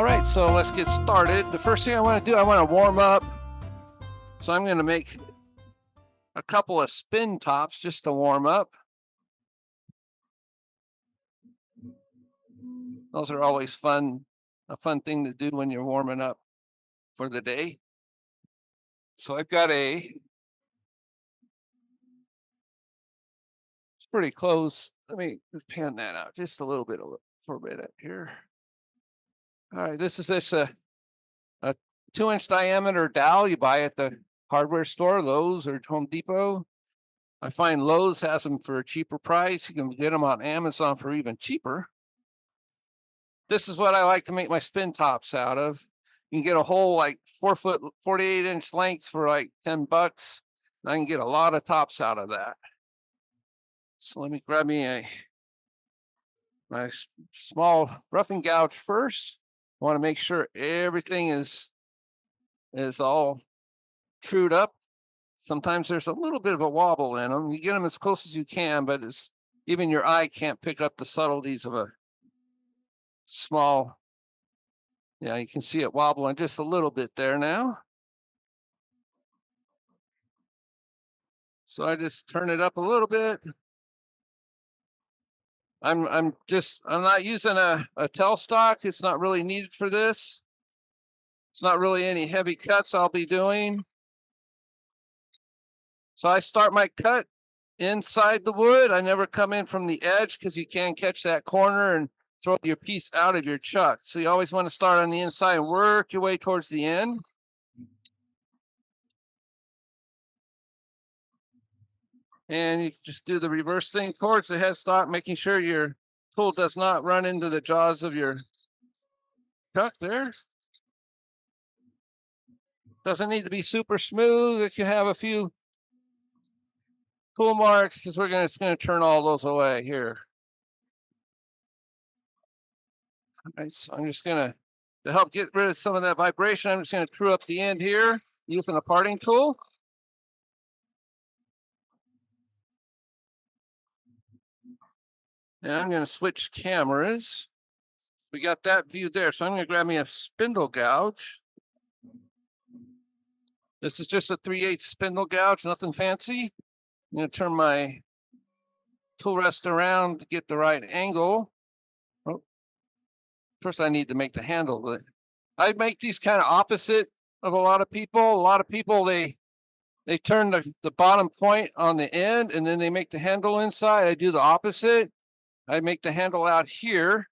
All right, so let's get started. The first thing I want to do, I want to warm up. So I'm going to make a couple of spin tops just to warm up. Those are always fun, a fun thing to do when you're warming up for the day. So I've got it's pretty close. Let me pan that out just a little bit for a minute here. All right, this is a 2-inch diameter dowel you buy at the hardware store, Lowe's or Home Depot. I find Lowe's has them for a cheaper price. You can get them on Amazon for even cheaper. This is what I like to make my spin tops out of. You can get a whole like 4-foot, 48-inch length for like $10. And I can get a lot of tops out of that. So let me grab me my small roughing gouge first. I want to make sure everything is all trued up. Sometimes there's a little bit of a wobble in them. You get them as close as you can, but even your eye can't pick up the subtleties of a small. Yeah, you can see it wobbling just a little bit there now. So I just turn it up a little bit. I'm not using a tailstock. It's not really needed for this. It's not really any heavy cuts I'll be doing. So I start my cut inside the wood. I never come in from the edge because you can catch that corner and throw your piece out of your chuck. So you always want to start on the inside and work your way towards the end. And you just do the reverse thing towards the headstock, making sure your tool does not run into the jaws of your chuck there. Doesn't need to be super smooth. It can have a few tool marks because it's going to turn all those away here. All right, so I'm just going to help get rid of some of that vibration, I'm just going to true up the end here using a parting tool. And I'm going to switch cameras. We got that view there. So I'm going to grab me a spindle gouge. This is just a 3/8 spindle gouge, nothing fancy. I'm going to turn my tool rest around to get the right angle. Oh, first I need to make the handle. I make these kind of opposite of a lot of people. A lot of people, they turn the bottom point on the end and then they make the handle inside. I do the opposite. I make the handle out here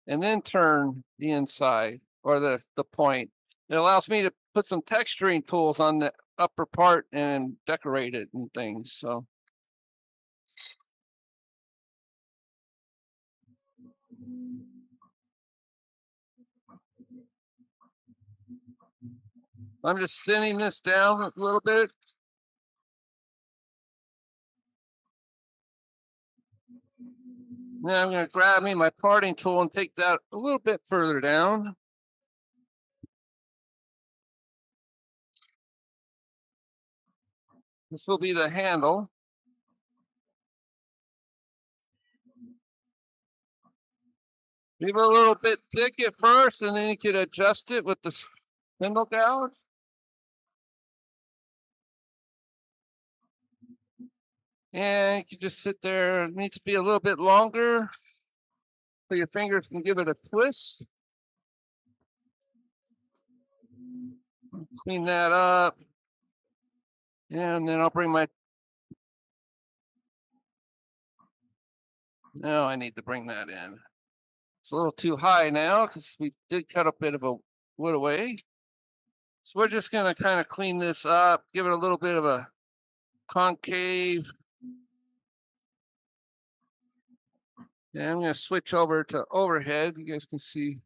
and then turn the inside or the point. It allows me to put some texturing tools on the upper part and decorate it and things. So I'm just thinning this down a little bit. Now I'm going to grab me my parting tool and take that a little bit further down. This will be the handle. Leave it a little bit thick at first, and then you can adjust it with the spindle gouge. And you can just sit there. It needs to be a little bit longer so your fingers can give it a twist. Clean that up. And then I'll bring my... Now I need to bring that in. It's a little too high now because we did cut a bit of a wood away. So we're just going to kind of clean this up, give it a little bit of a concave. And I'm going to switch over to overhead. You guys can see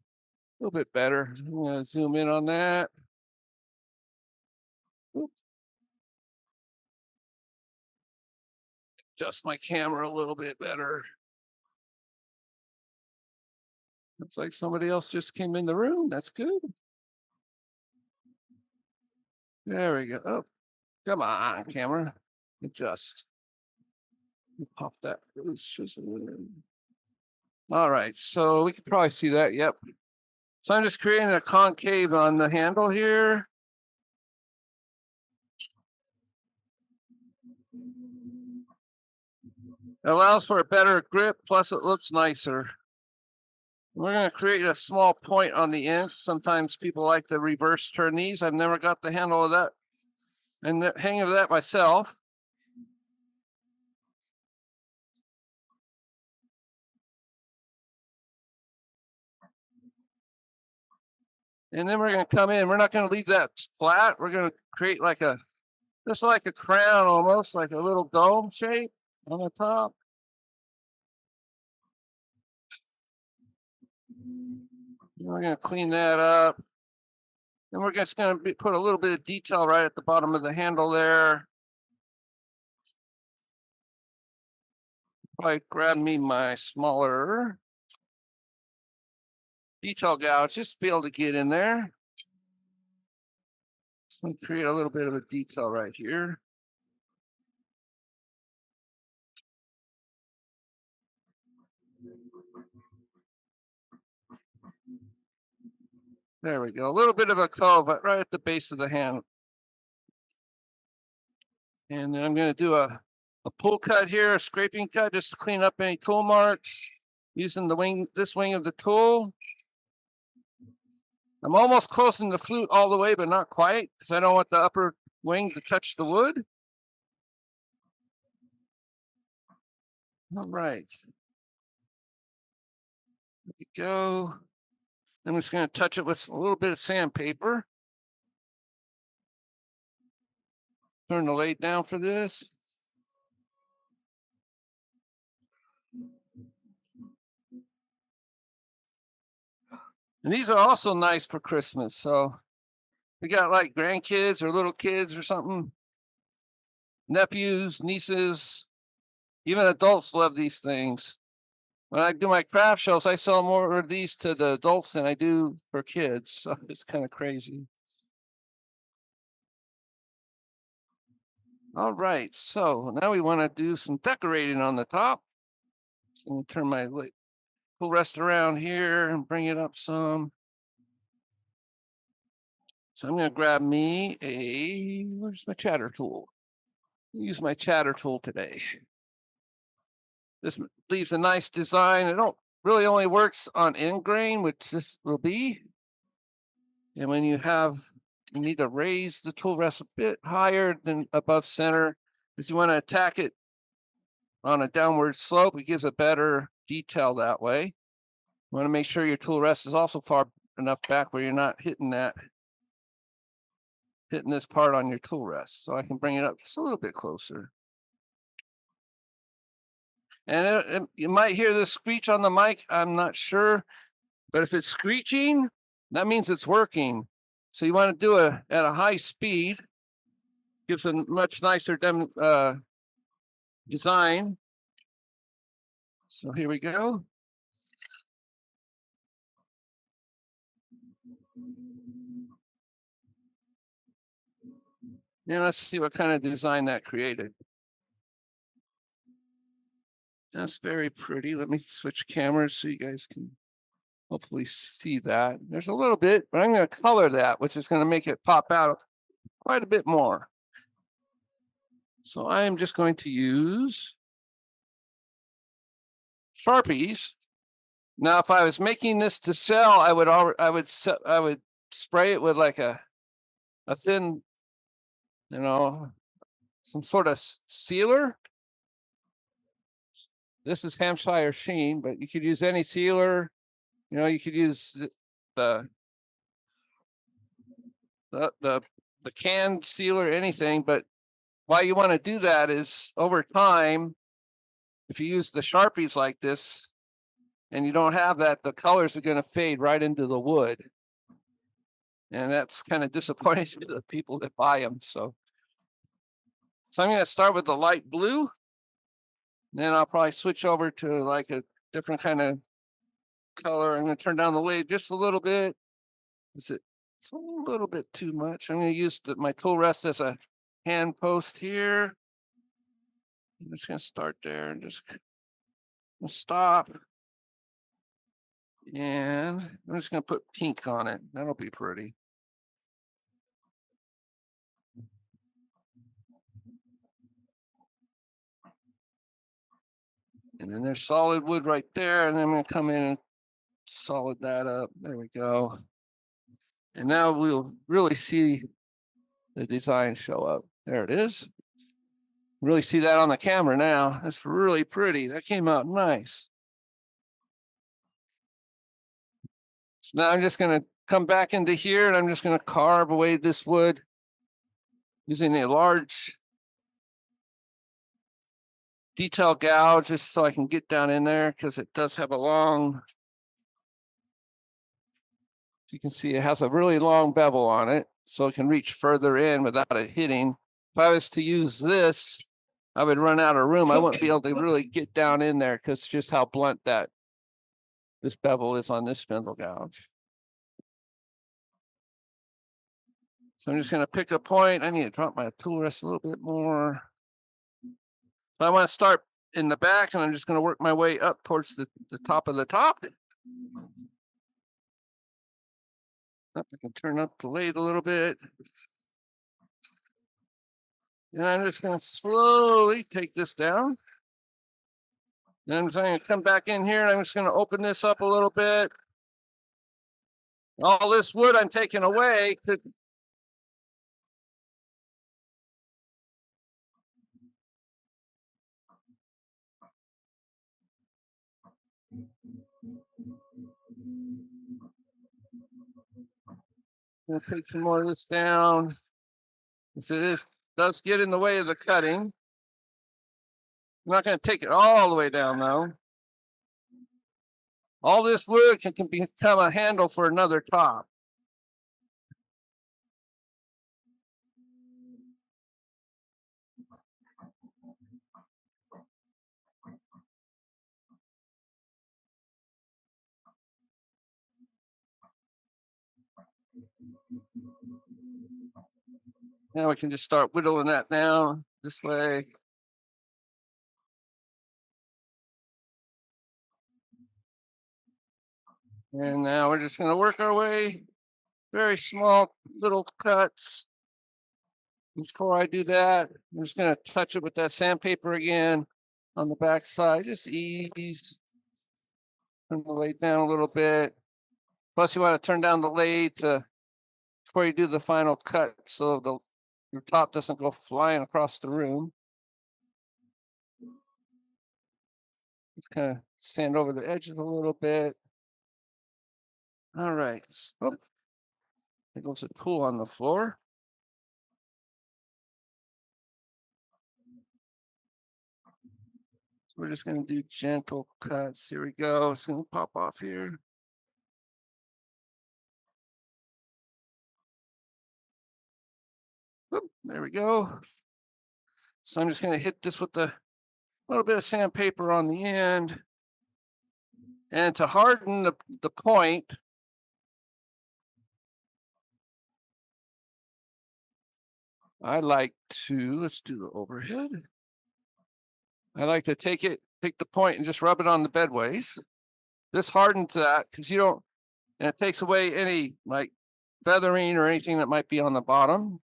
a little bit better. I'm going to zoom in on that. Oops. Adjust my camera a little bit better. Looks like somebody else just came in the room. That's good. There we go. Oh, come on, camera. Adjust. Pop that loose. All right, so we can probably see that. Yep. So I'm just creating a concave on the handle here. It allows for a better grip, plus it looks nicer. We're going to create a small point on the end. Sometimes people like to reverse turn these. I've never got the handle of that and the hang of that myself. And then we're going to come in. We're not going to leave that flat. We're going to create like a, just like a crown almost, like a little dome shape on the top. And we're going to clean that up. And we're just going to put a little bit of detail right at the bottom of the handle there. I grab me my smaller detail gouge, just to be able to get in there. Just going to create a little bit of a detail right here. There we go. A little bit of a cove right at the base of the hand. And then I'm going to do a pull cut here, a scraping cut, just to clean up any tool marks using the wing, this wing of the tool. I'm almost closing the flute all the way, but not quite, because I don't want the upper wing to touch the wood. All right. There we go. I'm just going to touch it with a little bit of sandpaper. Turn the lathe down for this. And these are also nice for Christmas. So we got like grandkids or little kids or something, nephews, nieces, even adults love these things. When I do my craft shows, I sell more of these to the adults than I do for kids. So it's kind of crazy. All right, so now we want to do some decorating on the top. I'm going to turn my tool rest around here and bring it up some. So I'm going to grab me where's my chatter tool? Use my chatter tool today. This leaves a nice design. It don't really only works on end grain, which this will be. And when you need to raise the tool rest a bit higher than above center, because you want to attack it on a downward slope. It gives a better detail that way. You want to make sure your tool rest is also far enough back where you're not hitting this part on your tool rest. So I can bring it up just a little bit closer. And you might hear this screech on the mic. I'm not sure, but if it's screeching, that means it's working. So you want to do it at a high speed. Gives a much nicer design. So here we go. Now let's see what kind of design that created. That's very pretty. Let me switch cameras so you guys can hopefully see that. There's a little bit, but I'm going to color that, which is going to make it pop out quite a bit more. So I am just going to use Sharpies. Now, if I was making this to sell, I would spray it with like a thin, some sort of sealer. This is Hampshire Sheen, but you could use any sealer. You could use the canned sealer, anything. But why you want to do that is over time, if you use the Sharpies like this and you don't have that, the colors are going to fade right into the wood. And that's kind of disappointing to the people that buy them. So I'm going to start with the light blue. Then I'll probably switch over to like a different kind of color. I'm going to turn down the lathe just a little bit. It's a little bit too much. I'm going to use my tool rest as a hand post here. I'm just going to start there and just stop. And I'm just going to put pink on it. That'll be pretty. And then there's solid wood right there. And then I'm going to come in and solid that up. There we go. And now we'll really see the design show up. There it is. Really see that on the camera now. That's really pretty. That came out nice. So now I'm just going to come back into here and I'm just going to carve away this wood using a large detail gouge just so I can get down in there because it does have a long, you can see it has a really long bevel on it so it can reach further in without it hitting. If I was to use this, I would run out of room. I wouldn't be able to really get down in there because just how blunt that this bevel is on this spindle gouge. So I'm just going to pick a point. I need to drop my tool rest a little bit more. But I want to start in the back and I'm just going to work my way up towards the top of the top. I can turn up the lathe a little bit. And I'm just going to slowly take this down. And I'm going to come back in here and I'm just going to open this up a little bit. All this wood I'm taking away could I'm going to take some more of this down. So this does get in the way of the cutting. I'm not going to take it all the way down though. All this wood can become a handle for another top. Now we can just start whittling that down this way. And now we're just going to work our way, very small little cuts. Before I do that, I'm just going to touch it with that sandpaper again on the back side. Just ease, turn the lathe down a little bit. Plus you want to turn down the lathe before you do the final cut so your top doesn't go flying across the room. Just kind of sand over the edges a little bit. All right. Oh, there goes a tool on the floor. So we're just going to do gentle cuts. Here we go. It's going to pop off here. Whoop, there we go. So I'm just going to hit this with a little bit of sandpaper on the end. And to harden the point, I like to, let's do the overhead. I like to take the point and just rub it on the bedways. This hardens that because you don't, and it takes away any like feathering or anything that might be on the bottom.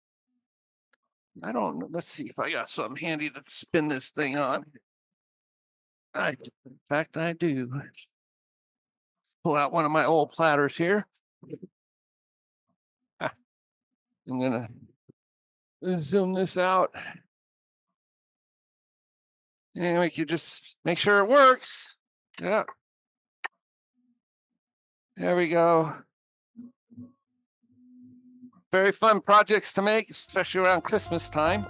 I don't know. Let's see if I got something handy to spin this thing on. In fact, I do. Pull out one of my old platters here. I'm gonna zoom this out. And we can just make sure it works. Yeah. There we go. Very fun projects to make, especially around Christmas time.